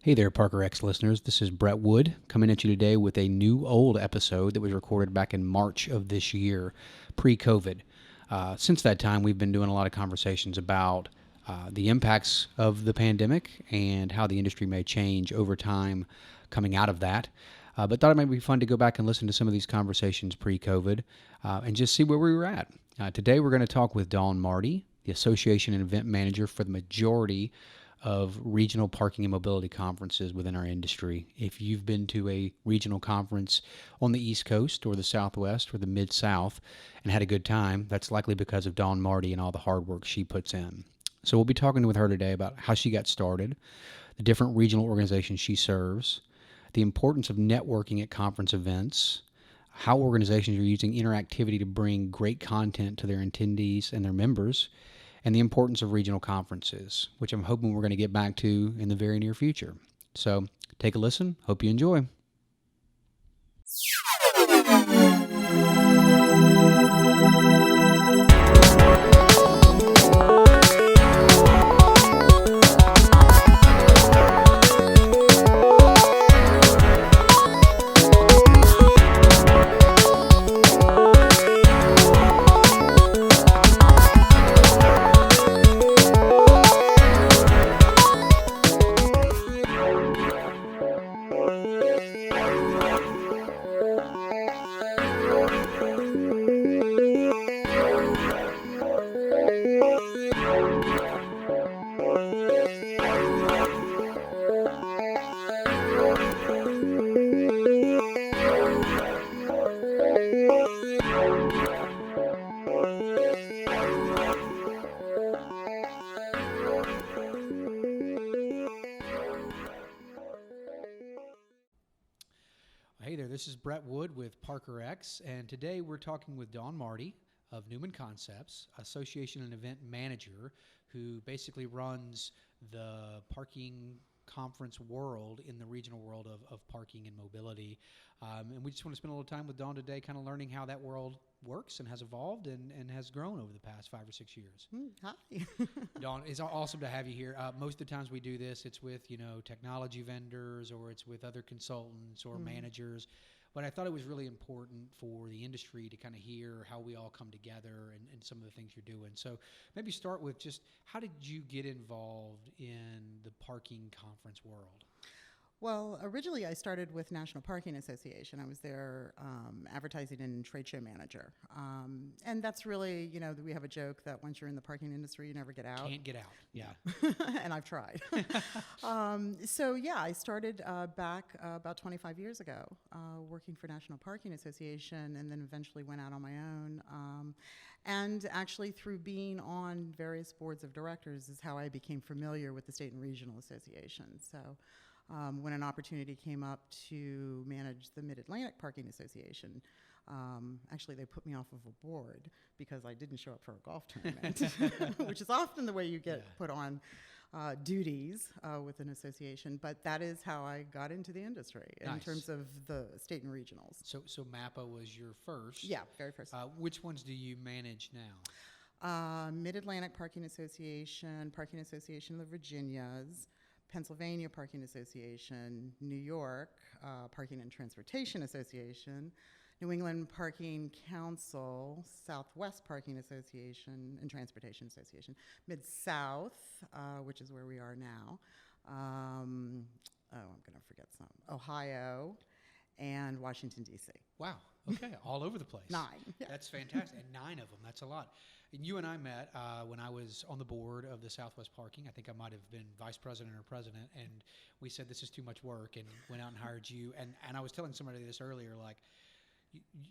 Hey there, Parker X listeners. This is Brett Wood coming at you today with a new old episode that was recorded back in March of this year, pre-COVID. Since that time, we've been doing a lot of conversations about the impacts of the pandemic and how the industry may change over time coming out of that. But thought it might be fun to go back and listen to some of these conversations pre-COVID and just see where we were at. Today, we're going to talk with Dawn Marti, the Association and Event Manager for the majority of regional parking and mobility conferences within our industry. If you've been to a regional conference on the East Coast or the Southwest or the Mid-South and had a good time, that's likely because of Dawn Marti and all the hard work she puts in. So we'll be talking with her today about how she got started, the different regional organizations she serves, the importance of networking at conference events, how organizations are using interactivity to bring great content to their attendees and their members, and the importance of regional conferences, which I'm hoping we're going to get back to in the very near future. So take a listen. Hope you enjoy. Hey there, this is Brett Wood with Parker X, and today we're talking with Dawn Marti of Newman Concepts, Association and Event Manager, who basically runs the parking conference world in the regional world of parking and mobility. And we just want to spend a little time with Dawn today, kind of learning how that world works and has evolved and has grown over the past 5 or 6 years. Hi. Dawn, it's awesome to have you here. Most of the times we do this, it's with, technology vendors or it's with other consultants or managers. But I thought it was really important for the industry to kind of hear how we all come together and some of the things you're doing. So maybe start with just how did you get involved in the parking conference world? Well, originally I started with National Parking Association. I was their advertising and trade show manager. And that's really, we have a joke that once you're in the parking industry, you never get out. Can't get out, yeah. And I've tried. I started back about 25 years ago working for National Parking Association and then eventually went out on my own. And actually through being on various boards of directors is how I became familiar with the state and regional associations. So when an opportunity came up to manage the Mid-Atlantic Parking Association, actually they put me off of a board because I didn't show up for a golf tournament, which is often the way you get put on duties with an association. But that is how I got into the industry in terms of the state and regionals. So MAPA was your first? Yeah, very first. Which ones do you manage now? Mid-Atlantic Parking Association, Parking Association of the Virginias, Pennsylvania Parking Association, New York Parking and Transportation Association, New England Parking Council, Southwest Parking Association and Transportation Association, Mid-South, which is where we are now. I'm going to forget some. Ohio and Washington, D.C. Wow. Okay. All over the place. 9. Yeah. That's fantastic. And 9 of them. That's a lot. And you and I met when I was on the board of the Southwest Parking. I think I might have been vice president or president. And we said, this is too much work, and went out and hired you. And I was telling somebody this earlier, like,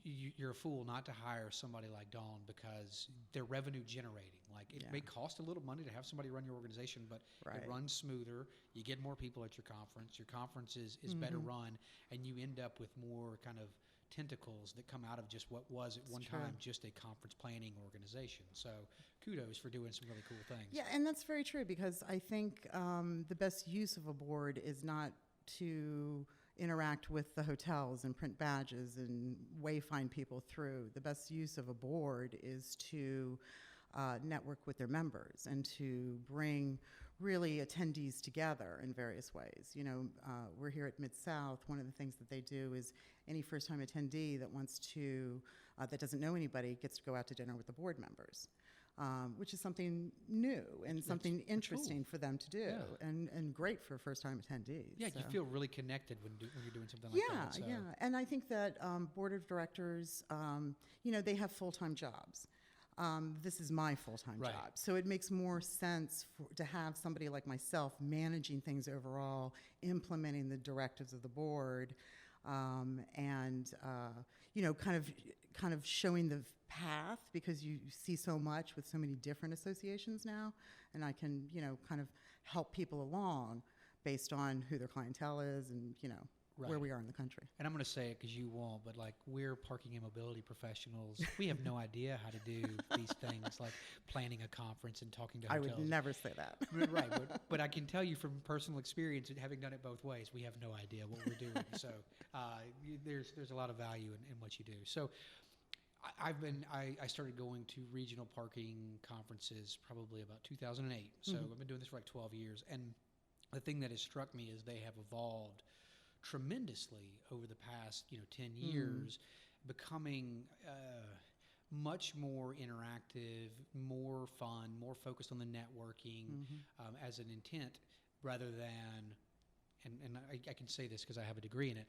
you're a fool not to hire somebody like Dawn because they're revenue generating. Like, it may cost a little money to have somebody run your organization, but it runs smoother. You get more people at your conference. Your conference is better run, and you end up with more kind of tentacles that come out of just what was at one time just a conference planning organization. So kudos for doing some really cool things. Yeah, and that's very true because I think the best use of a board is not to interact with the hotels and print badges and wayfind people through. The best use of a board is to network with their members and to bring really attendees together in various ways. We're here at Mid-South. One of the things that they do is any first-time attendee that wants to, that doesn't know anybody, gets to go out to dinner with the board members. Which is something new and something interesting for them to do, and great for first-time attendees. Yeah, so. You feel really connected when you're doing something like that. So. Yeah, and I think that board of directors, they have full-time jobs. This is my full-time job, so it makes more sense to have somebody like myself managing things overall, implementing the directives of the board, and kind of showing the path, because you see so much with so many different associations now, and I can kind of help people along based on who their clientele is and where we are in the country. And I'm going to say it because you won't, but like, we're parking and mobility professionals. We have no idea how to do these things, like planning a conference and talking to hotels. I would never say that. Right, but I can tell you from personal experience, having done it both ways, we have no idea what we're doing. So there's a lot of value in what you do. So I started going to regional parking conferences probably about 2008. So I've been doing this for like 12 years. And the thing that has struck me is they have evolved tremendously over the past 10 years, becoming much more interactive, more fun, more focused on the networking as an intent, rather than, and I can say this because I have a degree in it,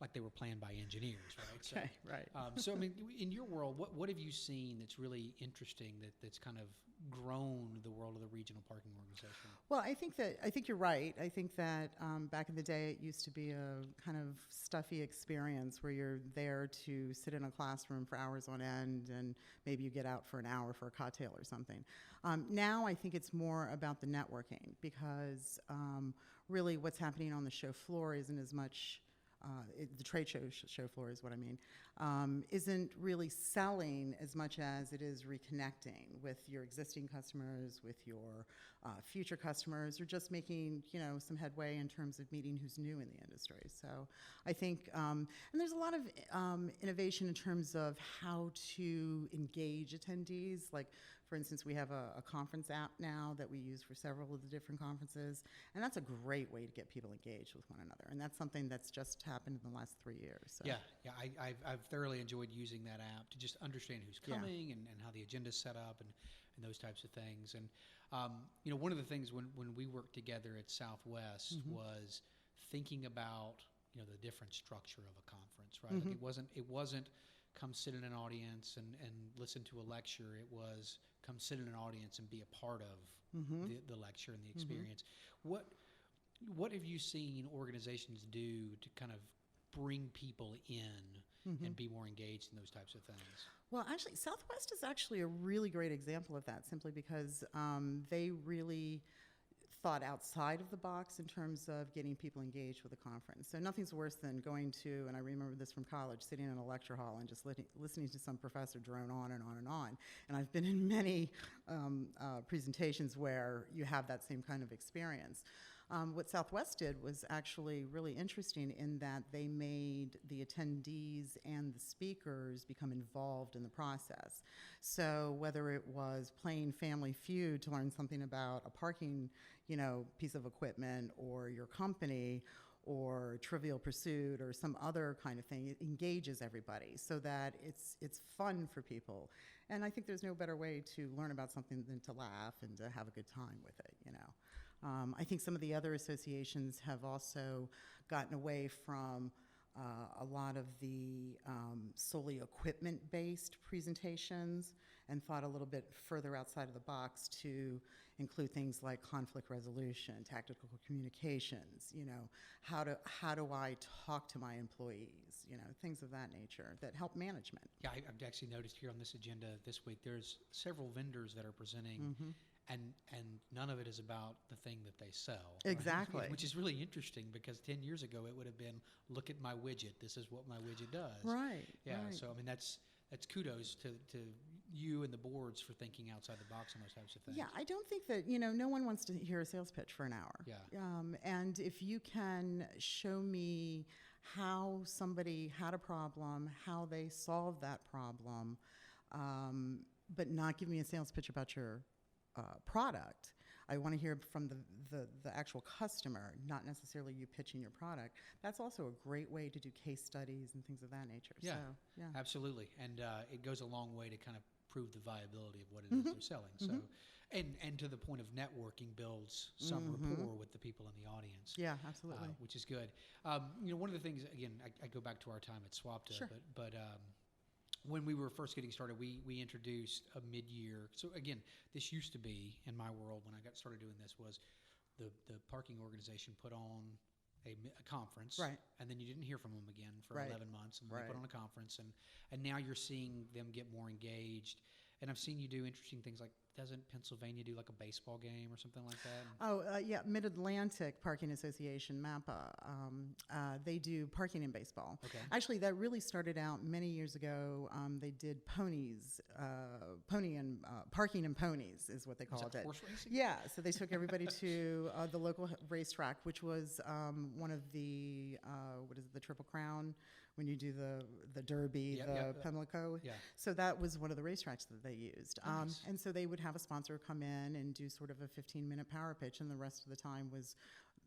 like they were planned by engineers, right? Okay, right. So I mean, in your world, what have you seen that's really interesting that's kind of grown the world of the regional parking organization? Well, I think you're right. I think that back in the day, it used to be a kind of stuffy experience where you're there to sit in a classroom for hours on end, and maybe you get out for an hour for a cocktail or something. Now I think it's more about the networking, because really what's happening on the show floor isn't as much. The trade show floor is what I mean, isn't really selling as much as it is reconnecting with your existing customers, with your future customers, or just making some headway in terms of meeting who's new in the industry. So I think, and there's a lot of innovation in terms of how to engage attendees. Like, for instance, we have a conference app now that we use for several of the different conferences, and that's a great way to get people engaged with one another. And that's something that's just happened in the last 3 years. So. Yeah, I've thoroughly enjoyed using that app to just understand who's coming and how the agenda's set up and those types of things. And one of the things when we worked together at Southwest was thinking about the different structure of a conference, right? Like it wasn't come sit in an audience and listen to a lecture. It was come sit in an audience and be a part of the lecture and the experience. What have you seen organizations do to kind of bring people in and be more engaged in those types of things? Well, actually, Southwest is actually a really great example of that, simply because they really thought outside of the box in terms of getting people engaged with the conference. So nothing's worse than going to, and I remember this from college, sitting in a lecture hall and just listening to some professor drone on and on and on. And I've been in many presentations where you have that same kind of experience. What Southwest did was actually really interesting in that they made the attendees and the speakers become involved in the process. So whether it was playing Family Feud to learn something about a parking, piece of equipment, or your company, or Trivial Pursuit, or some other kind of thing, it engages everybody so that it's fun for people. And I think there's no better way to learn about something than to laugh and to have a good time with it, I think some of the other associations have also gotten away from a lot of the solely equipment-based presentations and thought a little bit further outside of the box to include things like conflict resolution, tactical communications, how do I talk to my employees, things of that nature that help management. Yeah, I've actually noticed here on this agenda this week, there's several vendors that are presenting, and none of it is about the thing that they sell. Exactly. Right? Which is really interesting, because 10 years ago it would have been, look at my widget, this is what my widget does. Right. Yeah, right. so I mean that's kudos to you and the boards for thinking outside the box on those types of things. Yeah, I don't think that, no one wants to hear a sales pitch for an hour. Yeah. And if you can show me how somebody had a problem, how they solved that problem, but not give me a sales pitch about your product, I want to hear from the actual customer, not necessarily you pitching your product. That's also a great way to do case studies and things of that nature. Yeah, So, yeah. absolutely. And it goes a long way to kind of prove the viability of what it is Mm-hmm. they're selling. Mm-hmm. So, and to the point of networking, builds some Mm-hmm. rapport with the people in the audience. Yeah, absolutely. Which is good. One of the things, again, I go back to our time at Swapta, Sure. but when we were first getting started, we introduced a mid-year. So again, this used to be in my world when I got started doing this was the parking organization put on a conference, Right. and then you didn't hear from them again for Right. 11 months, and then they Right. put on a conference, and now you're seeing them get more engaged. And I've seen you do interesting things like, doesn't Pennsylvania do like a baseball game or something like that? Oh, yeah, Mid-Atlantic Parking Association, MAPA. They do parking in baseball. Okay. Actually, that really started out many years ago. They did ponies, parking and ponies is what they Is called that it. horse racing? Yeah, so they took everybody to the local racetrack, which was one of the, the Triple Crown, when you do the Derby, Pimlico. Yeah. So that was one of the racetracks that they used. Nice. And so they would have a sponsor come in and do sort of a 15-minute power pitch, and the rest of the time was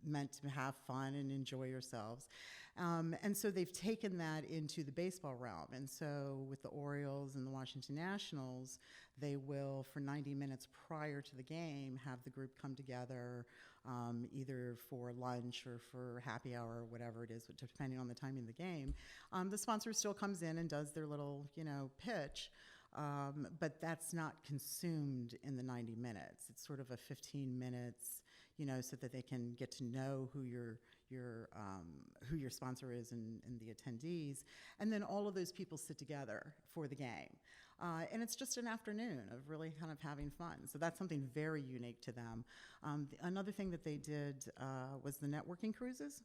meant to have fun and enjoy yourselves. And so they've taken that into the baseball realm. And so with the Orioles and the Washington Nationals, they will, for 90 minutes prior to the game, have the group come together, either for lunch or for happy hour or whatever it is, depending on the timing of the game. The sponsor still comes in and does their little, pitch. But that's not consumed in the 90 minutes. It's sort of a 15 minutes, so that they can get to know who your sponsor is and the attendees, and then all of those people sit together for the game, and it's just an afternoon of really kind of having fun. So that's something very unique to them. Another thing that they did was the networking cruises.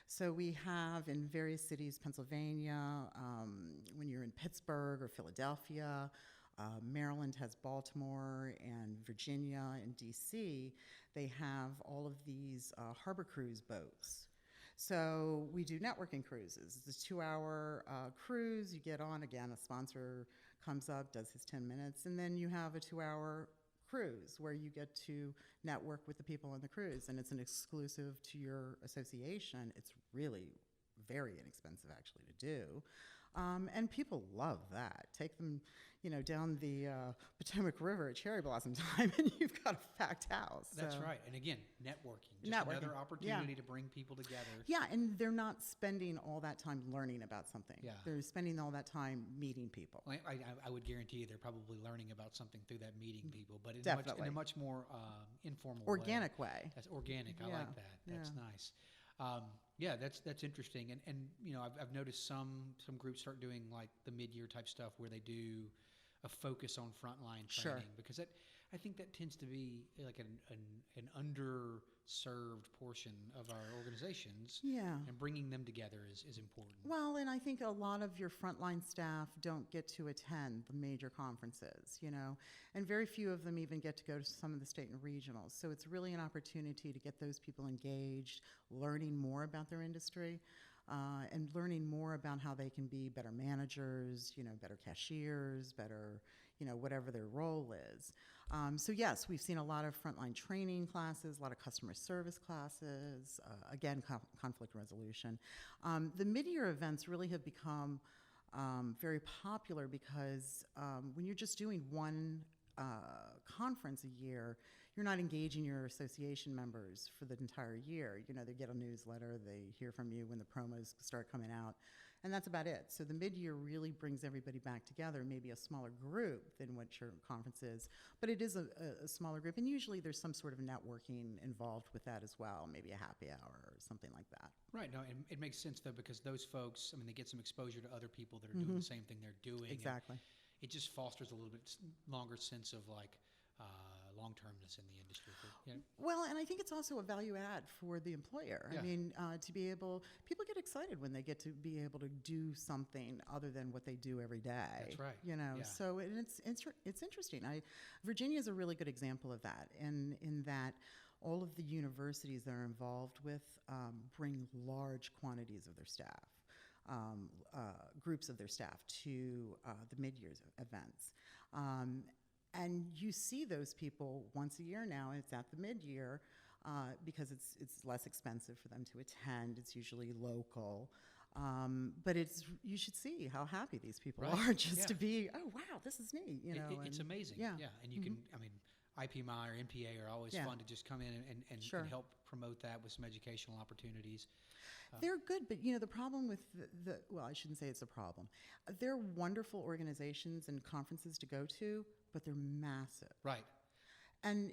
So we have in various cities, Pennsylvania, when you're in Pittsburgh or Philadelphia, Maryland has Baltimore, and Virginia and DC, they have all of these harbor cruise boats. So we do networking cruises. It's a 2-hour cruise. You get on, again, a sponsor comes up, does his 10 minutes, and then you have a 2-hour cruise where you get to network with the people on the cruise, and it's an exclusive to your association. It's really very inexpensive actually to do, and people love that. Take them, down the Potomac River at cherry blossom time, and you've got a packed house. That's So- right. And again, networking. Just Networking. another opportunity Yeah. to bring people together. Yeah, and they're not spending all that time learning about something. Yeah. They're spending all that time meeting people. Well, I would guarantee you they're probably learning about something through that meeting people, but in Definitely. a much more informal Organic way. That's organic. I Yeah, like that. That's yeah. nice. Yeah, that's interesting. And I've noticed some groups start doing like the mid-year type stuff where they do a focus on frontline Sure. training, because I think that tends to be like an underserved portion of our organizations. Yeah. And bringing them together is important. Well, and I think a lot of your frontline staff don't get to attend the major conferences, and very few of them even get to go to some of the state and regionals. So it's really an opportunity to get those people engaged, learning more about their industry, and learning more about how they can be better managers, better cashiers, better, whatever their role is. So yes, we've seen a lot of frontline training classes, a lot of customer service classes, again, conflict resolution. The mid-year events really have become very popular because when you're just doing one conference a year, you're not engaging your association members for the entire year. They get a newsletter, they hear from you when the promos start coming out, and that's about it. So the mid-year really brings everybody back together, maybe a smaller group than what your conference is, but it is a smaller group, and usually there's some sort of networking involved with that as well, maybe a happy hour or something like that. Right. No, it makes sense though, because those folks, they get some exposure to other people that are doing the same thing they're doing. Exactly. It just fosters a little bit longer sense of like long-termness in the industry. Well, and I think it's also a value add for the employer. Yeah. I mean, people get excited when they get to be able to do something other than what they do every day. That's right. Yeah. So it's interesting. Virginia is a really good example of that, in that all of the universities that are involved with bring large quantities of their staff. Groups of their staff to the mid-year events. And you see those people once a year now, and it's at the mid-year because it's less expensive for them to attend. It's usually local. But you should see how happy these people Right. are just Yeah. to be, oh, wow, this is neat, you know. It's and amazing. Yeah. Yeah. And you can, I mean, IPMI or MPA are always Yeah. fun to just come in and Sure. help promote that with some educational opportunities. They're good, but the problem with well, I shouldn't say it's a problem. They're wonderful organizations and conferences to go to, but they're massive. Right. And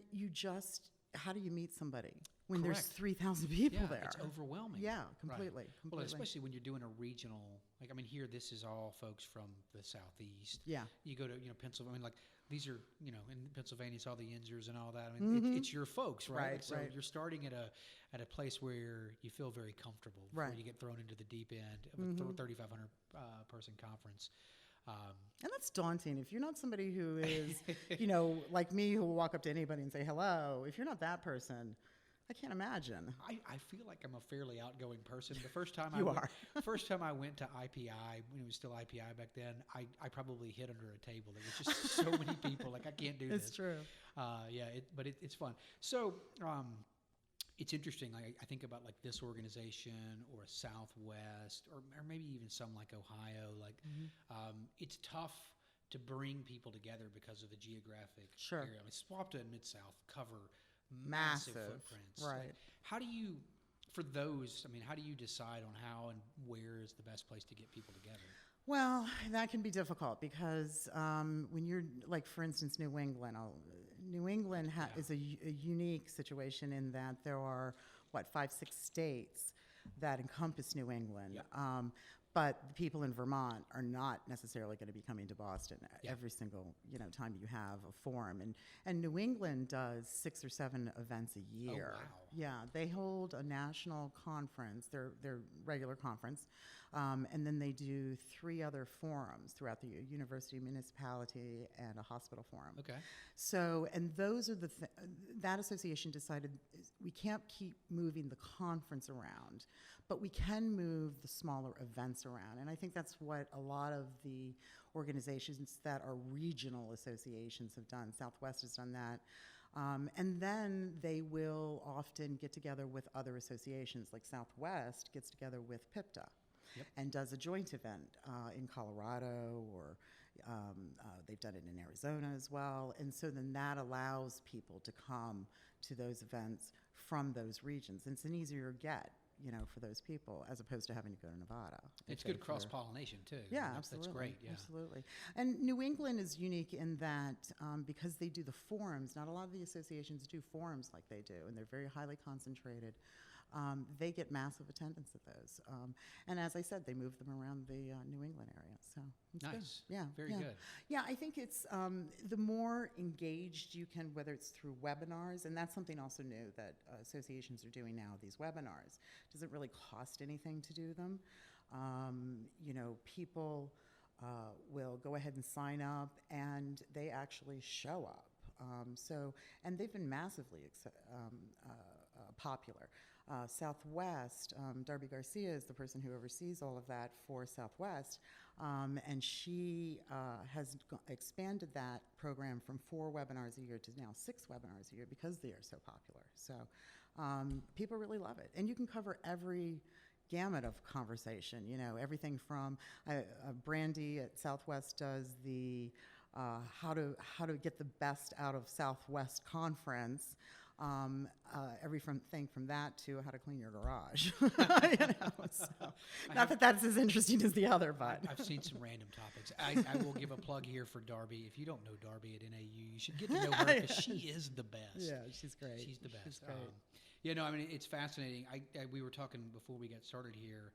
how do you meet somebody when there's Correct. 3,000 people Yeah, there? it's overwhelming. Yeah, Right. completely. Well, especially when you're doing a regional, like, I mean, here, this is all folks from the Southeast. Yeah. You go to, Pennsylvania, I mean, like, these are, in Pennsylvania, it's all the Yinzers and all that. I mean, it's your folks, right? Right, So right. you're starting at a place where you feel very comfortable before Right. you get thrown into the deep end of a 3,500 person conference. And that's daunting. If you're not somebody who is, like me, who will walk up to anybody and say hello, if you're not that person, I can't imagine. I feel like I'm a fairly outgoing person. The first time first time I went to IPI, when it was still IPI back then, I probably hid under a table. There was just so many people. Like, I can't do this. It's true. But it's fun. So it's interesting. I think about like this organization or a Southwest or maybe even some like Ohio. Like it's tough to bring people together because of the geographic Sure. area. I mean, SWAPTA and Mid-South cover Massive, footprints. right. Like, how do you, for those, I mean, how do you decide on how and where is the best place to get people together? Well, that can be difficult because when you're, like, for instance, New England. New England is a unique situation in that there are, 5, 6 states that encompass New England. Yeah. But the people in Vermont are not necessarily going to be coming to Boston Yeah. every single time you have a forum. And New England does 6 or 7 events a year. wow. Yeah, they hold a national conference, their regular conference, and then they do 3 other forums throughout the university, municipality, and a hospital forum. Okay. So, and those are that association decided we can't keep moving the conference around, but we can move the smaller events around. And I think that's what a lot of the organizations that are regional associations have done. Southwest has done that. And then they will often get together with other associations, like Southwest gets together with PIPTA. Yep. And does a joint event in Colorado, or they've done it in Arizona as well. And so then that allows people to come to those events from those regions. And it's an easier get, for those people, as opposed to having to go to Nevada. It's good cross-pollination, too. Yeah, That's absolutely. great, yeah. Absolutely. And New England is unique in that because they do the forums, not a lot of the associations do forums like they do, and they're very highly concentrated. They get massive attendance at those. And as I said, they move them around the New England area. So it's Nice. good. Yeah. Very yeah. good. Yeah, I think it's the more engaged you can, whether it's through webinars, and that's something also new that associations are doing now, these webinars. Doesn't really cost anything to do them. People will go ahead and sign up, and they actually show up. And they've been massively popular. Southwest, Darby Garcia is the person who oversees all of that for Southwest, and she has expanded that program from 4 webinars a year to now 6 webinars a year because they are so popular. So people really love it. And you can cover every gamut of conversation, everything from Brandy at Southwest does the how to get the best out of Southwest conference. Everything from that to how to clean your garage. Not that that's as interesting as the other, but I've seen some random topics. I will give a plug here for Darby. If you don't know Darby at NAU, you should get to know her because she is the best. Yeah, she's great. She's the best. She's great. It's fascinating. We were talking before we got started here.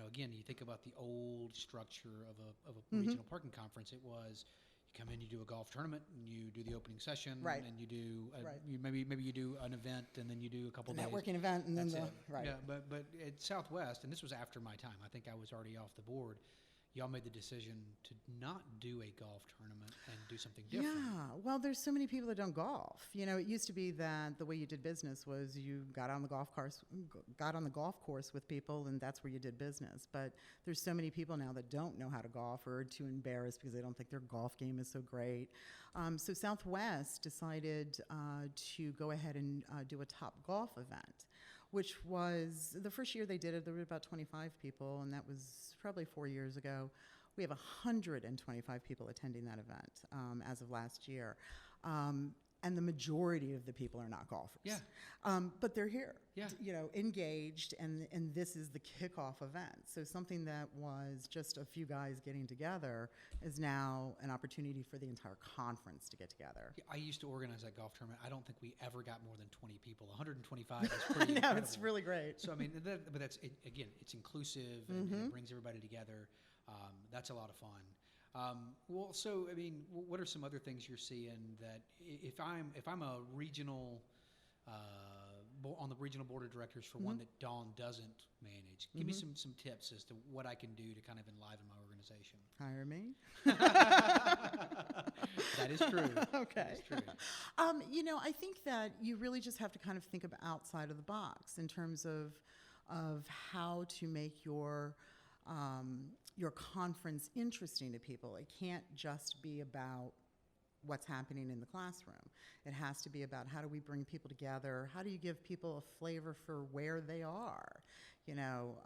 Again, you think about the old structure of a regional parking conference. It was, you come in, you do a golf tournament, and you do the opening session, right. and you do Right. maybe you do an event, and then you do a couple a days. networking event, and then That's it. right. Yeah, but at Southwest, and this was after my time. I think I was already off the board. y'all made the decision to not do a golf tournament and do something different. Yeah, well, there's so many people that don't golf. You know, it used to be that the way you did business was you got on the golf course with people, and that's where you did business. But there's so many people now that don't know how to golf or are too embarrassed because they don't think their golf game is so great. So Southwest decided to go ahead and do a Top Golf event, which was the first year they did it. There were about 25 people, and that was probably 4 years ago. We have 125 people attending that event as of last year. And the majority of the people are not golfers. Yeah. But they're here, Yeah. you know, engaged, and this is the kickoff event. So something that was just a few guys getting together is now an opportunity for the entire conference to get together. Yeah, I used to organize that golf tournament. I don't think we ever got more than 20 people. 125 is pretty incredible. It's really great. So, I mean, but that's, again, it's inclusive and it brings everybody together. That's a lot of fun. Well, so I mean, what are some other things you're seeing that if I'm a regional on the regional board of directors for one that Dawn doesn't manage, give me some tips as to what I can do to kind of enliven my organization. Hire me. That is true. Okay. That is true. You know, I think that you really just have to kind of think about outside of the box in terms of how to make your conference interesting to people. It can't just be about what's happening in the classroom. It has to be about how do we bring people together? How do you give people a flavor for where they are? You know,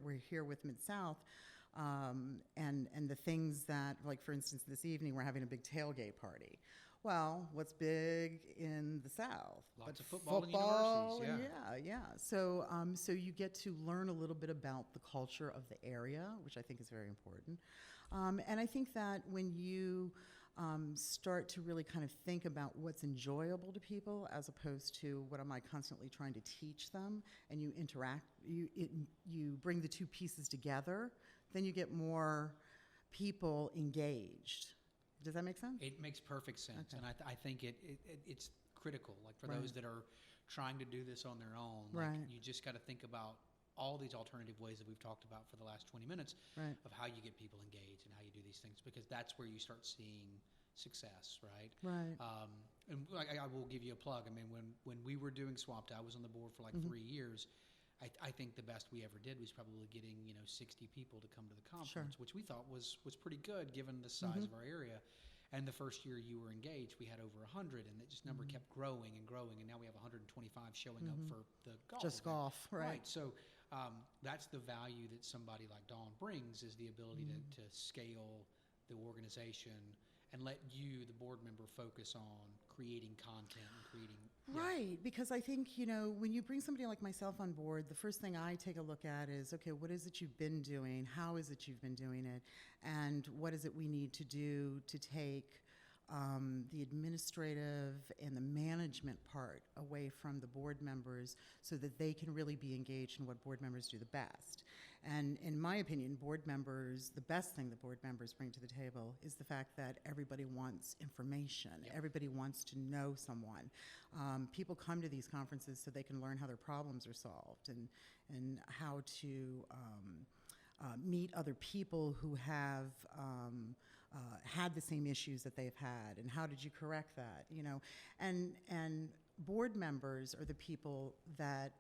we're here with Mid-South, and the things that, like for instance, this evening we're having a big tailgate party. Well, what's big in the South? Lots of football and universities, Yeah. So you get to learn a little bit about the culture of the area, which I think is very important. And I think that when you start to really kind of think about what's enjoyable to people as opposed to what am I constantly trying to teach them, and you interact, you bring the two pieces together, then you get more people engaged. Does that make sense? It makes perfect sense, Okay. and I think it's critical. Like for Right. those that are trying to do this on their own, Right. like you just got to think about all these alternative ways that we've talked about for the last 20 minutes Right. of how you get people engaged and how you do these things, because that's where you start seeing success, right? Right. And I will give you a plug. I mean, when we were doing Swapped, I was on the board for like 3 years. I think the best we ever did was probably getting 60 people to come to the conference, which we thought was pretty good given the size of our area. And the first year you were engaged, we had over 100, and that just number kept growing and growing, and now we have 125 showing up for the golf. Just event. golf, right. So that's the value that somebody like Dawn brings, is the ability to scale the organization and let you, the board member, focus on creating content and creating. Right, because I think, when you bring somebody like myself on board, the first thing I take a look at is, okay, what is it you've been doing? How is it you've been doing it? And what is it we need to do to take the administrative and the management part away from the board members so that they can really be engaged in what board members do the best. And in my opinion, the best thing that board members bring to the table is the fact that everybody wants information. Yep. Everybody wants to know someone. People come to these conferences so they can learn how their problems are solved and how to meet other people who have had the same issues that they've had, and how did you correct that, and board members are the people that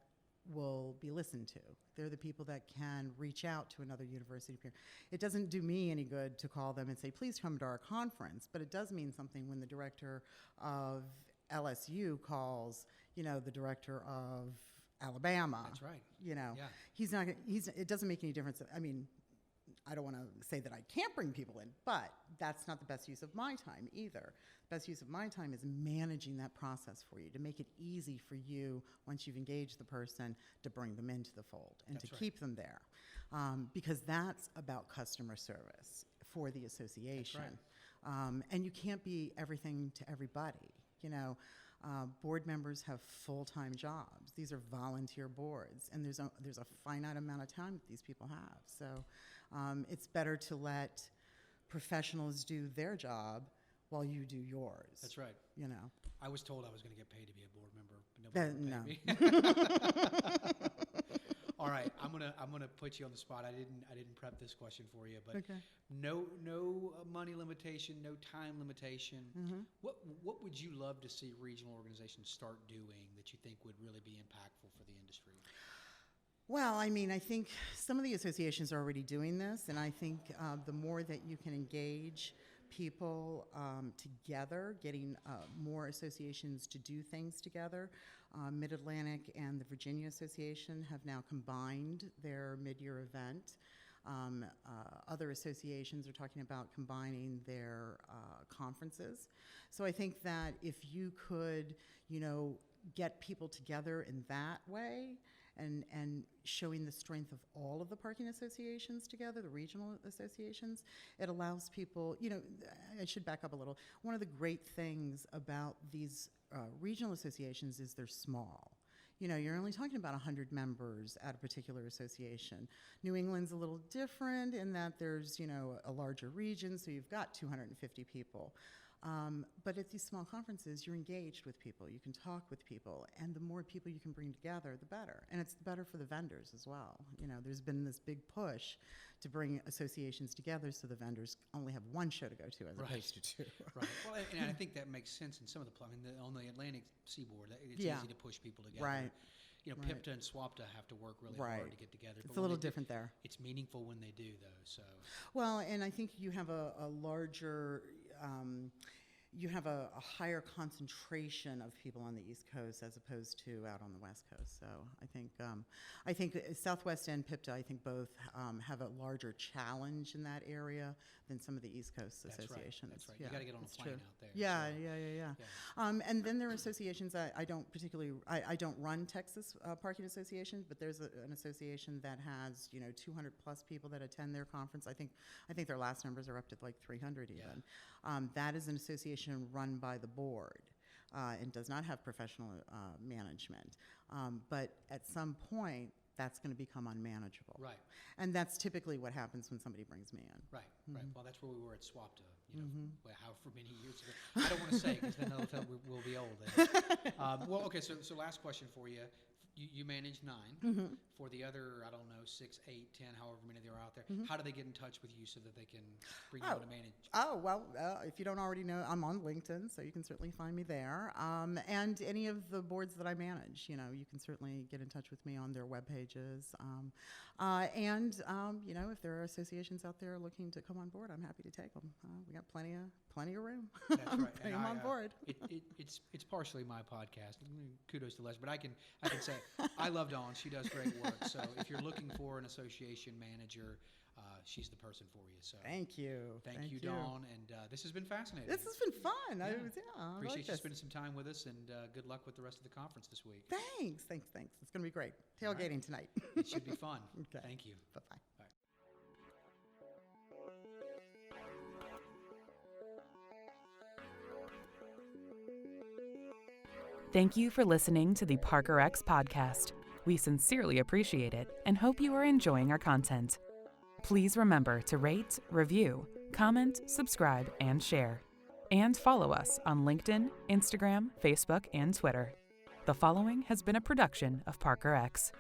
will be listened to. They're the people that can reach out to another university peer. It doesn't do me any good to call them and say, please come to our conference, but it does mean something when the director of LSU calls, the director of Alabama. That's right. Yeah. It doesn't make any difference. I mean, I don't want to say that I can't bring people in, but that's not the best use of my time either. The best use of my time is managing that process for you, to make it easy for you, once you've engaged the person, to bring them into the fold and That's to right. keep them there. Because that's about customer service for the association. And you can't be everything to everybody. Board members have full-time jobs. These are volunteer boards, and there's a finite amount of time that these people have. So it's better to let professionals do their job while you do yours. That's right. I was told I was going to get paid to be a board member, but nobody paid me. All right, I'm gonna put you on the spot. I didn't prep this question for you, but Okay. no money limitation, no time limitation. What would you love to see regional organizations start doing that you think would really be impactful for the industry? Well, I mean, I think some of the associations are already doing this, and I think the more that you can engage people together, getting more associations to do things together. Mid-Atlantic and the Virginia Association have now combined their mid-year event. Other associations are talking about combining their conferences. So I think that if you could, get people together in that way, and showing the strength of all of the parking associations together, the regional associations, it allows people, I should back up a little. One of the great things about these regional associations is they're small. You're only talking about 100 members at a particular association. New England's a little different in that there's, a larger region, so you've got 250 people. But at these small conferences, you're engaged with people, you can talk with people, and the more people you can bring together, the better. And it's better for the vendors as well. There's been this big push to bring associations together so the vendors only have one show to go to as opposed to two. Right. Well, and I think that makes sense in some of the, on the Atlantic seaboard, it's easy to push people together. Right. PIPTA and SWAPTA have to work really hard to get together. It's a little different there. It's meaningful when they do, though. So. Well, and I think you have a larger, you have a higher concentration of people on the East Coast as opposed to out on the West Coast. So I think Southwest and PIPTA, I think both have a larger challenge in that area than some of the East Coast associations. That's right. Yeah, you got to get on a plane out there. Yeah, so. And then there are associations that I don't particularly, I don't run Texas Parking Association, but there's an association that has 200 plus people that attend their conference. I think their last numbers are up to like 300 even. That is an association run by the board and does not have professional management. But at some point, that's going to become unmanageable. Right. And that's typically what happens when somebody brings me in. Right, right. Well, that's where we were at SWAPTA, for many years ago. I don't want to say because then they'll tell we'll be old. Well, okay, so last question for you. You manage 9. For the other, I don't know, 6, 8, 10, however many there are out there. How do they get in touch with you so that they can bring you on to manage? Oh, well, if you don't already know, I'm on LinkedIn, so you can certainly find me there. And any of the boards that I manage, you can certainly get in touch with me on their web pages. And if there are associations out there looking to come on board, I'm happy to take them. We got plenty of room. That's right. Bring them on board. It's partially my podcast. Kudos to Les, but I can say I love Dawn. She does great work. So if you're looking for an association manager, she's the person for you. So thank you. Thank you, Dawn. And this has been fascinating. This has been fun. Yeah. I appreciate you spending some time with us, and good luck with the rest of the conference this week. Thanks. It's going to be great. Tailgating tonight. It should be fun. Okay. Thank you. Bye-bye. Bye. Thank you for listening to the Parker X podcast. We sincerely appreciate it and hope you are enjoying our content. Please remember to rate, review, comment, subscribe, and share. And follow us on LinkedIn, Instagram, Facebook, and Twitter. The following has been a production of Parker X.